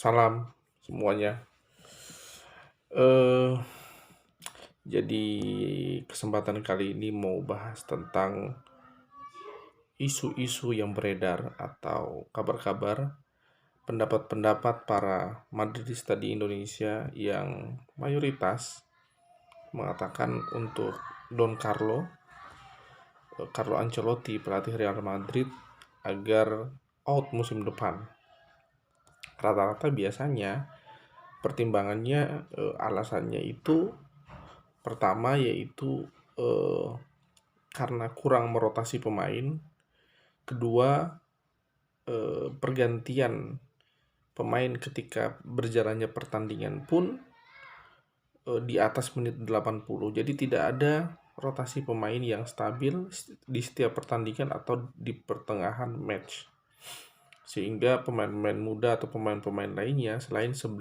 Salam semuanya. Eh, jadi kesempatan kali ini mau bahas tentang isu-isu yang beredar atau kabar-kabar, pendapat-pendapat para Madridista di Indonesia yang mayoritas mengatakan untuk Don Carlo Ancelotti, pelatih Real Madrid, agar out musim depan. Rata-rata biasanya pertimbangannya, alasannya itu pertama yaitu eh, karena kurang merotasi pemain, kedua pergantian pemain ketika berjalannya pertandingan pun di atas menit 80. Jadi tidak ada rotasi pemain yang stabil di setiap pertandingan atau di pertengahan match. Sehingga pemain-pemain muda atau pemain-pemain lainnya selain 11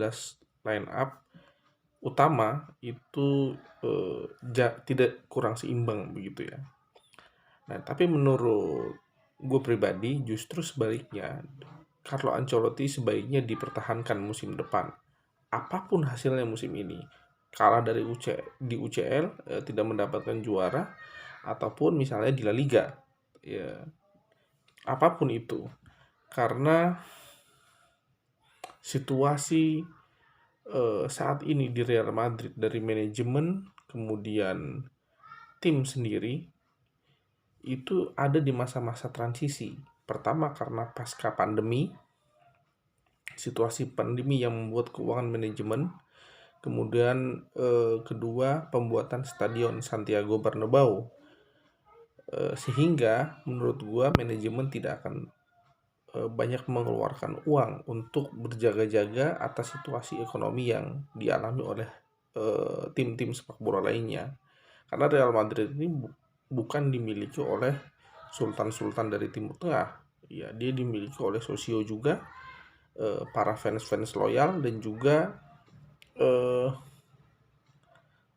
line up utama itu tidak kurang seimbang begitu ya. Nah, tapi menurut gue pribadi justru sebaliknya, Carlo Ancelotti sebaiknya dipertahankan musim depan. Apapun hasilnya musim ini, kalah dari di UCL, tidak mendapatkan juara, ataupun misalnya di La Liga, ya apapun itu, karena situasi saat ini di Real Madrid dari manajemen kemudian tim sendiri itu ada di masa-masa transisi. Pertama karena pasca pandemi, situasi pandemi yang membuat keuangan manajemen. Kemudian kedua, pembuatan stadion Santiago Bernabeu. Sehingga menurut gua manajemen tidak akan banyak mengeluarkan uang untuk berjaga-jaga atas situasi ekonomi yang dialami oleh tim-tim sepak bola lainnya. Karena Real Madrid ini bukan dimiliki oleh sultan-sultan dari Timur Tengah. Ya, dia dimiliki oleh sosio juga, para fans-fans loyal, dan juga eh,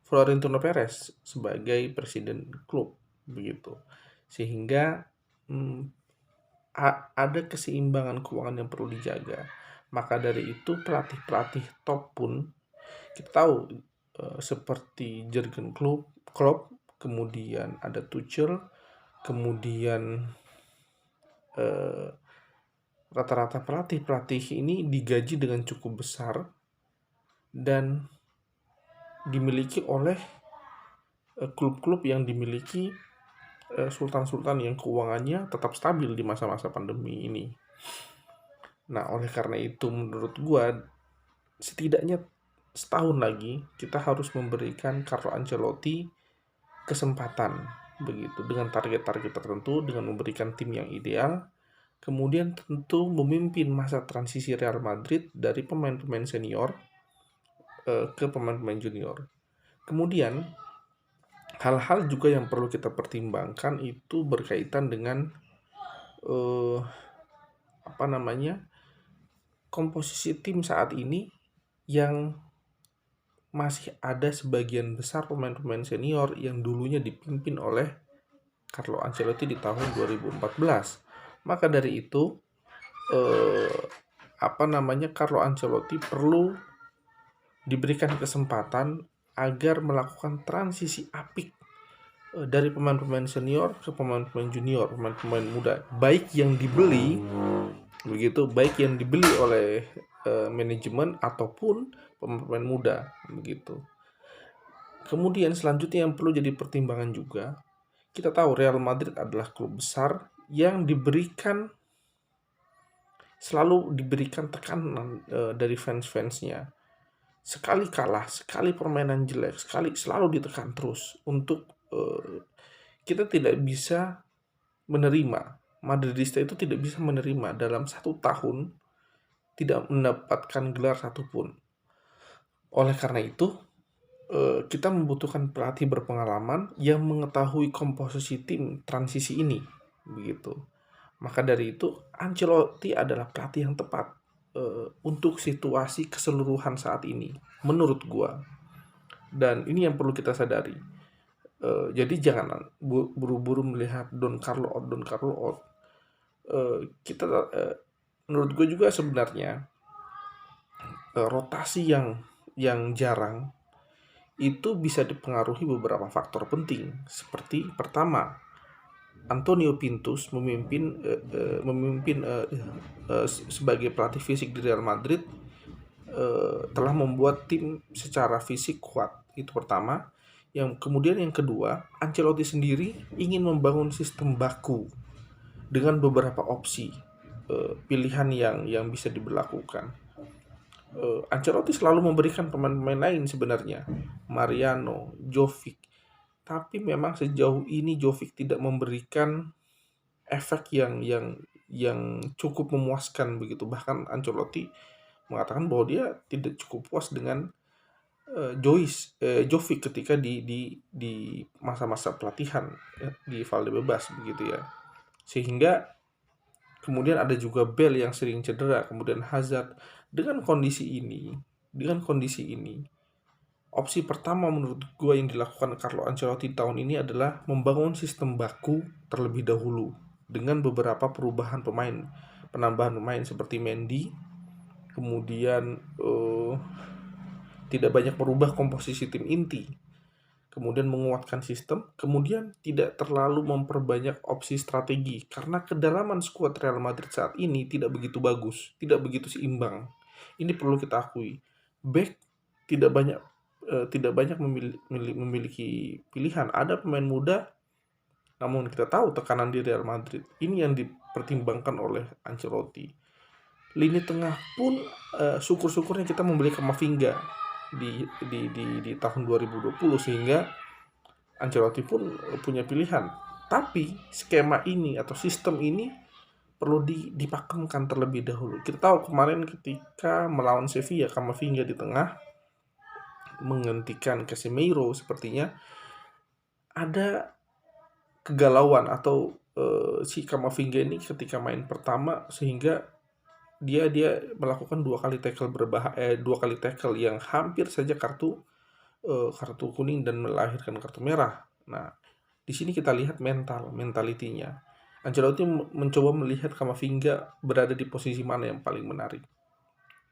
Florentino Perez sebagai presiden klub begitu. Sehingga mm, ada keseimbangan keuangan yang perlu dijaga. Maka dari itu pelatih-pelatih top pun kita tahu seperti Jurgen Klopp, kemudian ada Tuchel, kemudian eh, rata-rata pelatih-pelatih ini digaji dengan cukup besar dan dimiliki oleh klub-klub yang dimiliki sultan-sultan yang keuangannya tetap stabil di masa-masa pandemi ini. Nah, oleh karena itu menurut gua setidaknya setahun lagi kita harus memberikan Carlo Ancelotti kesempatan begitu dengan target-target tertentu, dengan memberikan tim yang ideal, kemudian tentu memimpin masa transisi Real Madrid dari pemain-pemain senior ke pemain-pemain junior. Kemudian hal-hal juga yang perlu kita pertimbangkan itu berkaitan dengan eh, apa namanya, komposisi tim saat ini yang masih ada sebagian besar pemain-pemain senior yang dulunya dipimpin oleh Carlo Ancelotti di tahun 2014. Maka dari itu eh, Carlo Ancelotti perlu diberikan kesempatan agar melakukan transisi apik dari pemain-pemain senior ke pemain-pemain junior, pemain-pemain muda, baik yang dibeli oleh manajemen ataupun pemain-pemain muda begitu. Kemudian selanjutnya yang perlu jadi pertimbangan juga, kita tahu Real Madrid adalah klub besar yang selalu diberikan tekanan dari fans-fansnya. Sekali kalah, sekali permainan jelek, selalu ditekan terus untuk kita tidak bisa menerima. Madridista itu tidak bisa menerima dalam 1 tahun tidak mendapatkan gelar satupun. Oleh karena itu, kita membutuhkan pelatih berpengalaman yang mengetahui komposisi tim transisi ini, begitu. Maka dari itu, Ancelotti adalah pelatih yang tepat untuk situasi keseluruhan saat ini, menurut gua. Dan ini yang perlu kita sadari. Jadi jangan buru-buru melihat Don Carlo out, Don Carlo out. Kita menurut gue juga sebenarnya rotasi yang jarang itu bisa dipengaruhi beberapa faktor penting. Seperti pertama, Antonio Pintus sebagai pelatih fisik di Real Madrid telah membuat tim secara fisik kuat. Itu pertama. Yang kedua, Ancelotti sendiri ingin membangun sistem baku dengan beberapa opsi pilihan yang bisa diberlakukan. Ancelotti selalu memberikan pemain-pemain lain sebenarnya, Mariano, Jovic, tapi memang sejauh ini Jovic tidak memberikan efek yang cukup memuaskan begitu. Bahkan Ancelotti mengatakan bahwa dia tidak cukup puas dengan Jovic ketika di masa-masa pelatihan di Valdebebas begitu ya. Sehingga kemudian ada juga Bale yang sering cedera, kemudian Hazard. Dengan kondisi ini, opsi pertama menurut gue yang dilakukan Carlo Ancelotti tahun ini adalah membangun sistem baku terlebih dahulu dengan beberapa perubahan penambahan pemain seperti Mendy, kemudian tidak banyak merubah komposisi tim inti, kemudian menguatkan sistem, kemudian tidak terlalu memperbanyak opsi strategi karena kedalaman skuad Real Madrid saat ini tidak begitu bagus, tidak begitu seimbang. Ini perlu kita akui. Back tidak banyak memiliki pilihan. Ada pemain muda, namun kita tahu tekanan di Real Madrid. Ini yang dipertimbangkan oleh Ancelotti. Lini tengah pun syukur-syukurnya kita membeli Kamavinga di tahun 2020 sehingga Ancelotti pun punya pilihan. Tapi skema ini atau sistem ini perlu dipakemkan terlebih dahulu. Kita tahu kemarin ketika melawan Sevilla, Kamavinga di tengah menggantikan Casemiro, sepertinya ada kegalauan atau si Kamavinga ini ketika main pertama sehingga dia melakukan dua kali tackle yang hampir saja kartu kuning dan melahirkan kartu merah. Nah, di sini kita lihat mentalitinya. Ancelotti mencoba melihat Kamavinga berada di posisi mana yang paling menarik.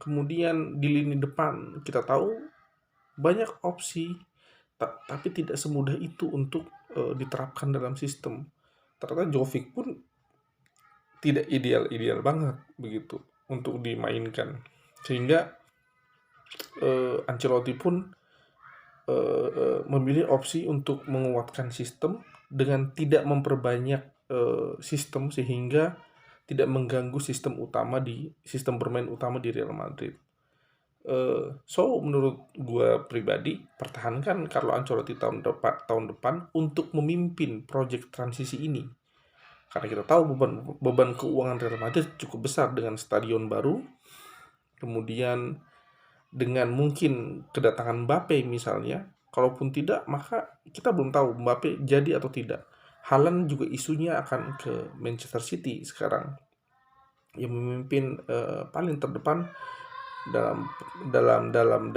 Kemudian di lini depan kita tahu banyak opsi, tapi tidak semudah itu untuk diterapkan dalam sistem. Ternyata Jovic pun tidak ideal banget begitu untuk dimainkan, sehingga Ancelotti pun memilih opsi untuk menguatkan sistem dengan tidak memperbanyak sistem sehingga tidak mengganggu sistem bermain utama di Real Madrid. So menurut gue pribadi, pertahankan Carlo Ancelotti tahun depan untuk memimpin proyek transisi ini. Karena kita tahu beban keuangan Real Madrid cukup besar dengan stadion baru, kemudian dengan mungkin kedatangan Mbappe misalnya. Kalaupun tidak, maka kita belum tahu Mbappe jadi atau tidak. Haaland juga isunya akan ke Manchester City sekarang, yang memimpin paling terdepan dalam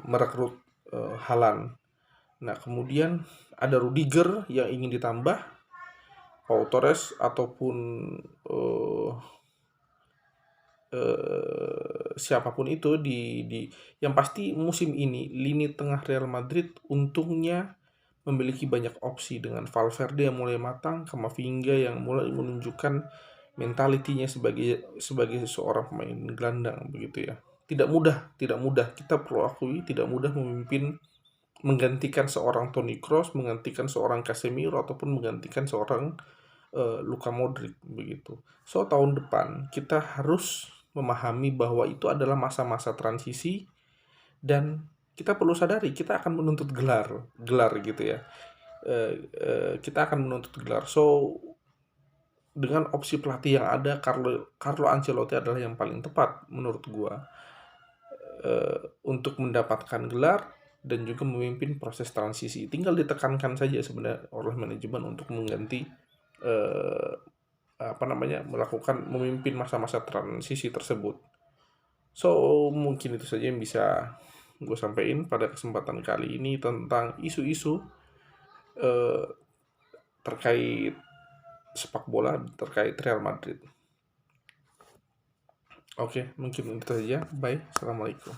merekrut Haaland. Nah, kemudian ada Rudiger yang ingin ditambah, Pau Torres ataupun siapapun itu yang pasti musim ini lini tengah Real Madrid untungnya memiliki banyak opsi dengan Valverde yang mulai matang, Kamavinga yang mulai menunjukkan mentalitinya sebagai seorang pemain gelandang begitu ya. Tidak mudah kita perlu akui, tidak mudah menggantikan seorang Toni Kroos, menggantikan seorang Casemiro ataupun menggantikan seorang Luka Modric begitu. So tahun depan kita harus memahami bahwa itu adalah masa-masa transisi dan kita perlu sadari kita akan menuntut gelar gitu ya. Kita akan menuntut gelar. So dengan opsi pelatih yang ada, Carlo Ancelotti adalah yang paling tepat menurut gua untuk mendapatkan gelar dan juga memimpin proses transisi. Tinggal ditekankan saja sebenarnya oleh manajemen untuk mengganti melakukan memimpin masa-masa transisi tersebut. So mungkin itu saja yang bisa gue sampaikan pada kesempatan kali ini tentang isu-isu terkait sepak bola, terkait Real Madrid. Oke, mungkin itu saja. Bye. Assalamualaikum.